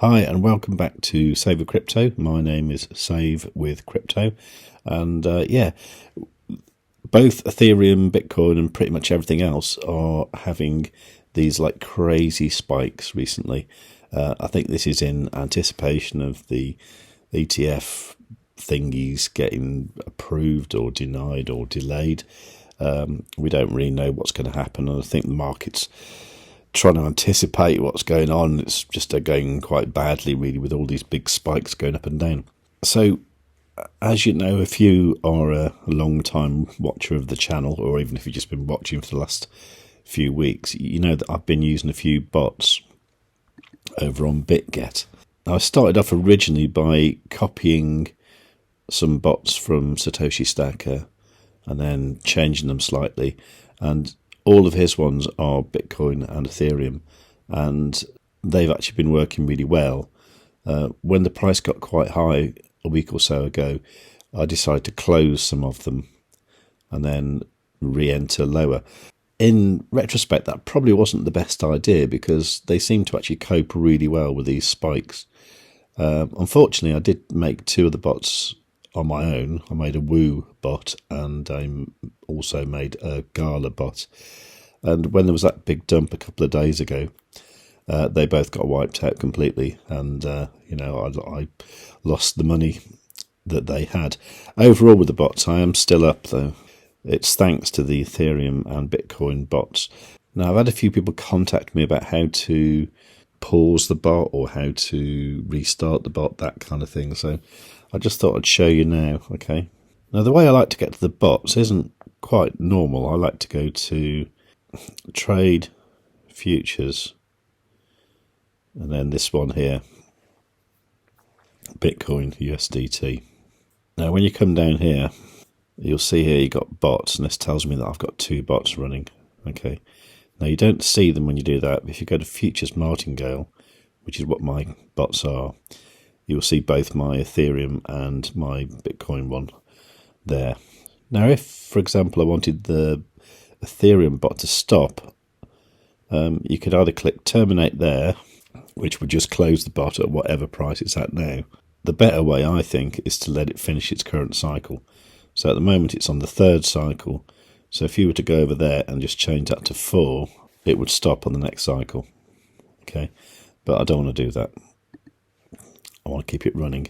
Hi and welcome back to Save with Crypto. My name is Save with Crypto, and both Ethereum, Bitcoin, and pretty much everything else are having these like crazy spikes recently. I think this is in anticipation of the ETF thingies getting approved or denied or delayed. We don't really know what's going to happen, and I think the market's trying to anticipate what's going on. It's just going quite badly, really, with all these big spikes going up and down. So, as you know, if you are a long-time watcher of the channel, or even if you've just been watching for the last few weeks, you know that I've been using a few bots over on Bitget. Now, I started off originally by copying some bots from Satoshi Stacker and then changing them slightly, and all of his ones are Bitcoin and Ethereum, and they've actually been working really well. When the price got quite high a week or so ago, I decided to close some of them and then re-enter lower. In retrospect, that probably wasn't the best idea because they seem to actually cope really well with these spikes. Unfortunately, I did make two of the bots on my own. I made a Woo bot and I also made a Gala bot. And when there was that big dump a couple of days ago, they both got wiped out completely. And, I lost the money that they had. Overall with the bots, I am still up though. It's thanks to the Ethereum and Bitcoin bots. Now, I've had a few people contact me about how to pause the bot or how to restart the bot, that kind of thing. So I just thought I'd show you now, okay? Now, the way I like to get to the bots isn't quite normal. I like to go to Trade, Futures, and then this one here, Bitcoin, USDT. Now, when you come down here, you'll see here you got bots, and this tells me that I've got two bots running, okay? Now, you don't see them when you do that, but if you go to Futures Martingale, which is what my bots are, you'll see both my Ethereum and my Bitcoin one there. Now, if, for example, I wanted the Ethereum bot to stop, you could either click terminate there, which would just close the bot at whatever price it's at now. The better way, I think, is to let it finish its current cycle. So at the moment it's on the third cycle. So if you were to go over there and just change that to 4, it would stop on the next cycle. Okay, but I don't want to do that. I want to keep it running.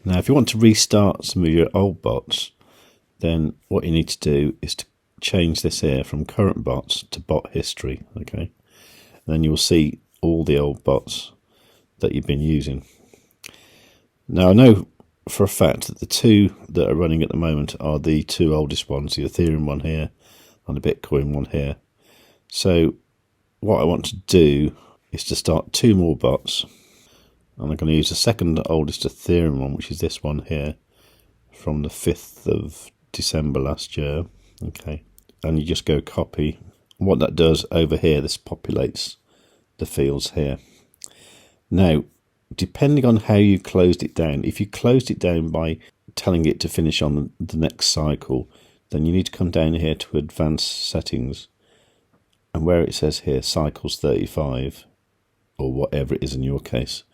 Now, if you want to restart some of your old bots, then what you need to do is to change this here from current bots to bot history, okay? Then you'll see all the old bots that you've been using. Now, I know for a fact that the two that are running at the moment are the two oldest ones, the Ethereum one here and the Bitcoin one here. So what I want to do is to start two more bots, and I'm going to use the second oldest Ethereum one, which is this one here from the 5th of December last year, okay? And you just go copy. What that does over here, this populates the fields here. Now, depending on how you closed it down, if you closed it down by telling it to finish on the next cycle, then you need to come down here to advanced settings, and where it says here cycles 35 or whatever it is in your case,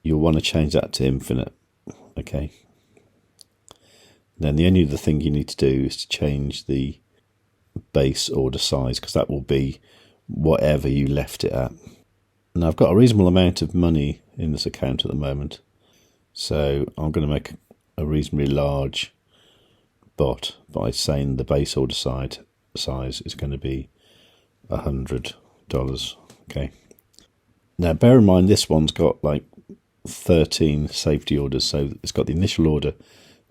you'll want to change that to infinite, okay? Then the only other thing you need to do is to change the base order size, because that will be whatever you left it at. Now, I've got a reasonable amount of money in this account at the moment, so I'm going to make a reasonably large bot by saying the base order size is going to be $100, okay? Now, bear in mind this one's got like 13 safety orders, so it's got the initial order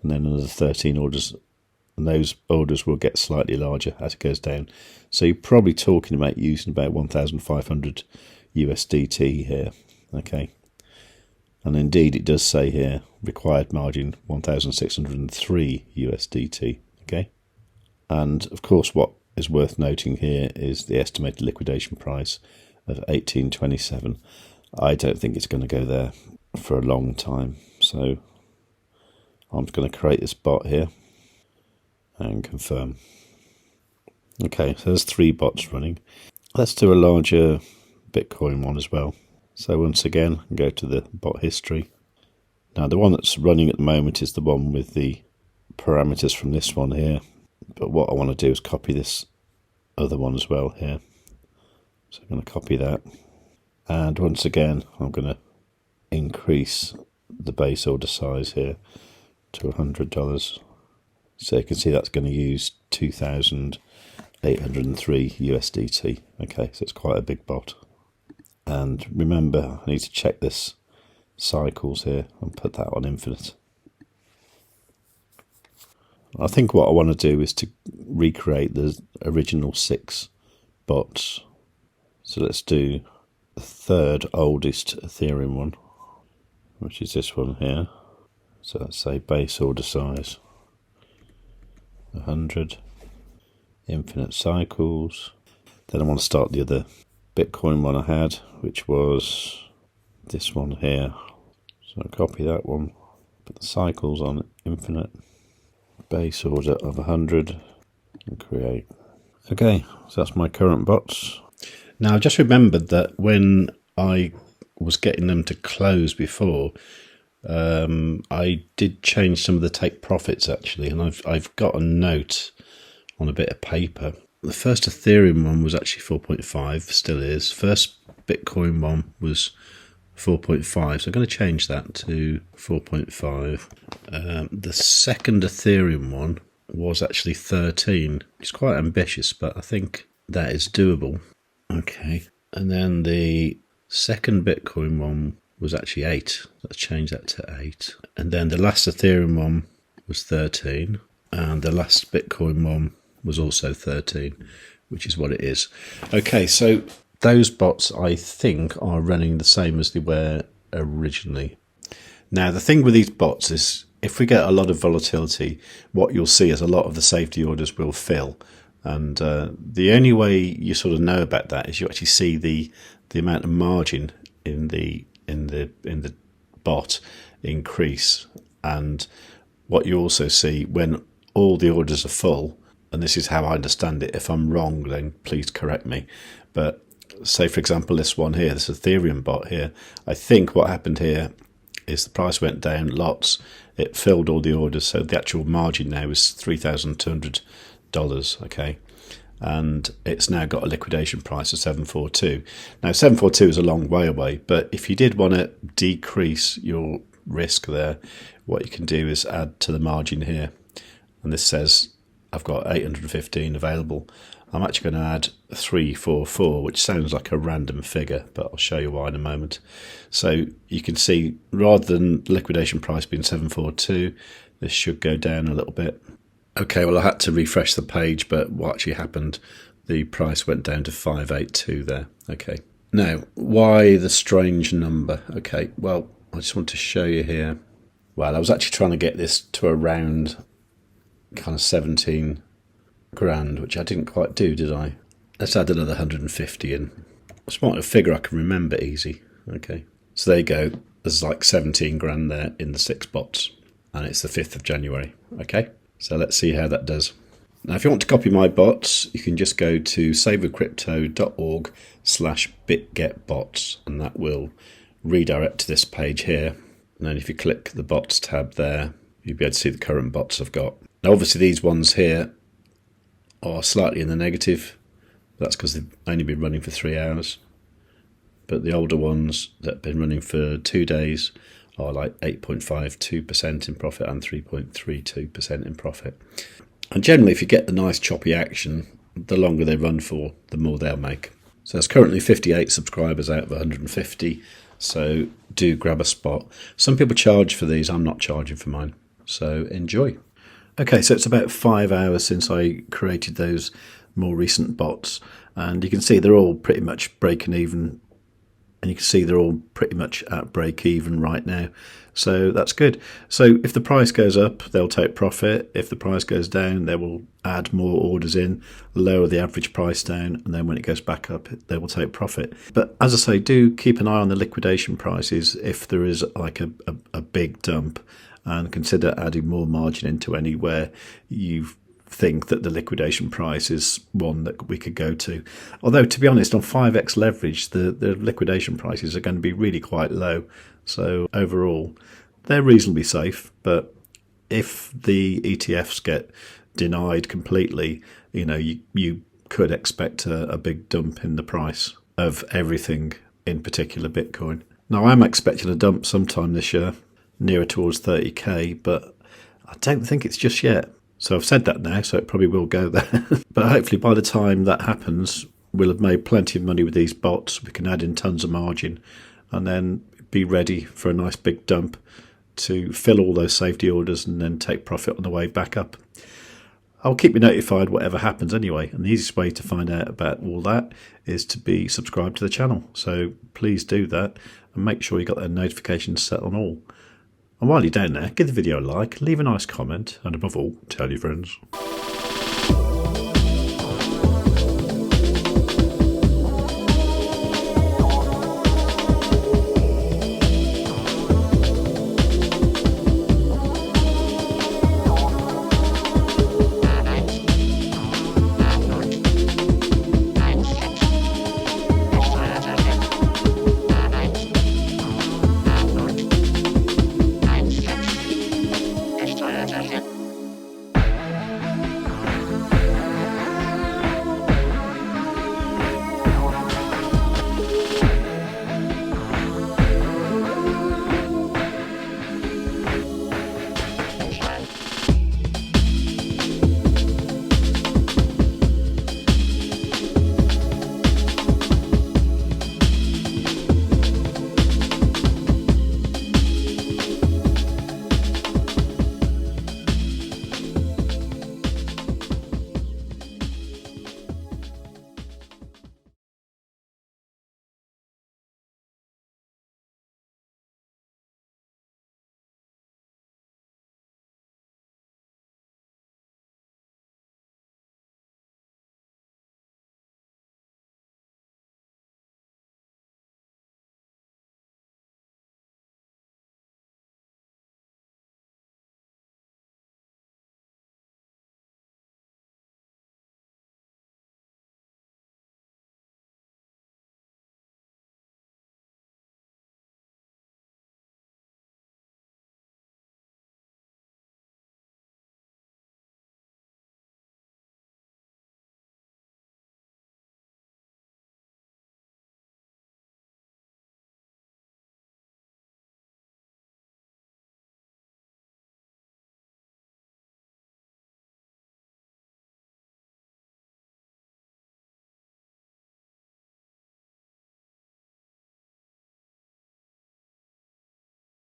and then another 13 orders, and those orders will get slightly larger as it goes down. So you're probably talking about using about 1,500 USDT here, okay? And indeed it does say here required margin 1,603 USDT, okay? And of course what is worth noting here is the estimated liquidation price of 18.27. I don't think it's going to go there for a long time, so I'm going to create this bot here and confirm. Okay, so there's 3 bots running. Let's do a larger Bitcoin one as well. So once again, go to the bot history. Now the one that's running at the moment is the one with the parameters from this one here. But what I want to do is copy this other one as well here. So I'm going to copy that. And once again, I'm going to increase the base order size here to $100. So you can see that's going to use 2,803 USDT. Okay, so it's quite a big bot. And remember, I need to check this cycles here and put that on infinite. I think what I want to do is to recreate the original 6 bots. So let's do the third oldest Ethereum one, which is this one here. So let's say base order size 100, infinite cycles. Then I want to start the other Bitcoin one I had, which was this one here. So I copy that one, put the cycles on infinite, base order of 100, and create. Okay, so that's my current bots. Now I just remembered that when I was getting them to close before, I did change some of the take profits actually, and I've got a note on a bit of paper. The first Ethereum one was actually 4.5, still is. First Bitcoin one was 4.5, so I'm going to change that to 4.5. The second Ethereum one was actually 13. It's quite ambitious, but I think that is doable. Okay, and then the second Bitcoin one was actually 8. Let's change that to 8. And then the last Ethereum one was 13, and the last Bitcoin one was also 13, which is what it is. Okay, so those bots I think are running the same as they were originally. Now the thing with these bots is if we get a lot of volatility, what you'll see is a lot of the safety orders will fill. And the only way you sort of know about that is you actually see the amount of margin in the bot increase. And what you also see when all the orders are full, and this is how I understand it, if I'm wrong then please correct me, but say for example this one here, this Ethereum bot here, I think what happened here is the price went down lots, it filled all the orders, so the actual margin now is $3,200, okay, and it's now got a liquidation price of 742. Now 742 is a long way away, but if you did want to decrease your risk there, what you can do is add to the margin here, and this says I've got 815 available. I'm actually going to add 344, which sounds like a random figure, but I'll show you why in a moment. So you can see rather than the liquidation price being 742, this should go down a little bit. Okay, well I had to refresh the page, but what actually happened, the price went down to 582 there. Okay, now why the strange number? Okay, well I just want to show you here. Well, I was actually trying to get this to around kind of 17 grand, which I didn't quite do, did I? Let's add another 150 in. I just want a figure I can remember easy. Okay, so there you go. There's like 17 grand there in the 6 bots, and it's the 5th of January. Okay, so let's see how that does. Now, if you want to copy my bots, you can just go to savewithcrypto.org/bitgetbots, and that will redirect to this page here. And then if you click the bots tab there, you'll be able to see the current bots I've got. Now, obviously these ones here are slightly in the negative. That's because they've only been running for 3 hours. But the older ones that have been running for 2 days are like 8.52% in profit and 3.32% in profit. And generally, if you get the nice choppy action, the longer they run for, the more they'll make. So there's currently 58 subscribers out of 150. So do grab a spot. Some people charge for these. I'm not charging for mine. So enjoy. Okay, so it's about 5 hours since I created those more recent bots, and you can see they're all pretty much breaking even, and you can see they're all pretty much at break even right now, so that's good. So if the price goes up, they'll take profit. If the price goes down, they will add more orders in, lower the average price down, and then when it goes back up, they will take profit. But as I say, do keep an eye on the liquidation prices if there is like a big dump, and consider adding more margin into anywhere you think that the liquidation price is one that we could go to. Although, to be honest, on 5x leverage, the liquidation prices are going to be really quite low. So overall, they're reasonably safe. But if the ETFs get denied completely, you could expect a big dump in the price of everything, in particular Bitcoin. Now, I'm expecting a dump sometime this year, nearer towards 30k, but I don't think it's just yet. So I've said that now, so it probably will go there. But hopefully by the time that happens, we'll have made plenty of money with these bots. We can add in tons of margin and then be ready for a nice big dump to fill all those safety orders and then take profit on the way back up. I'll keep you notified whatever happens anyway. And the easiest way to find out about all that is to be subscribed to the channel. So please do that and make sure you got the notifications set on all. And while you're down there, give the video a like, leave a nice comment, and above all, tell your friends.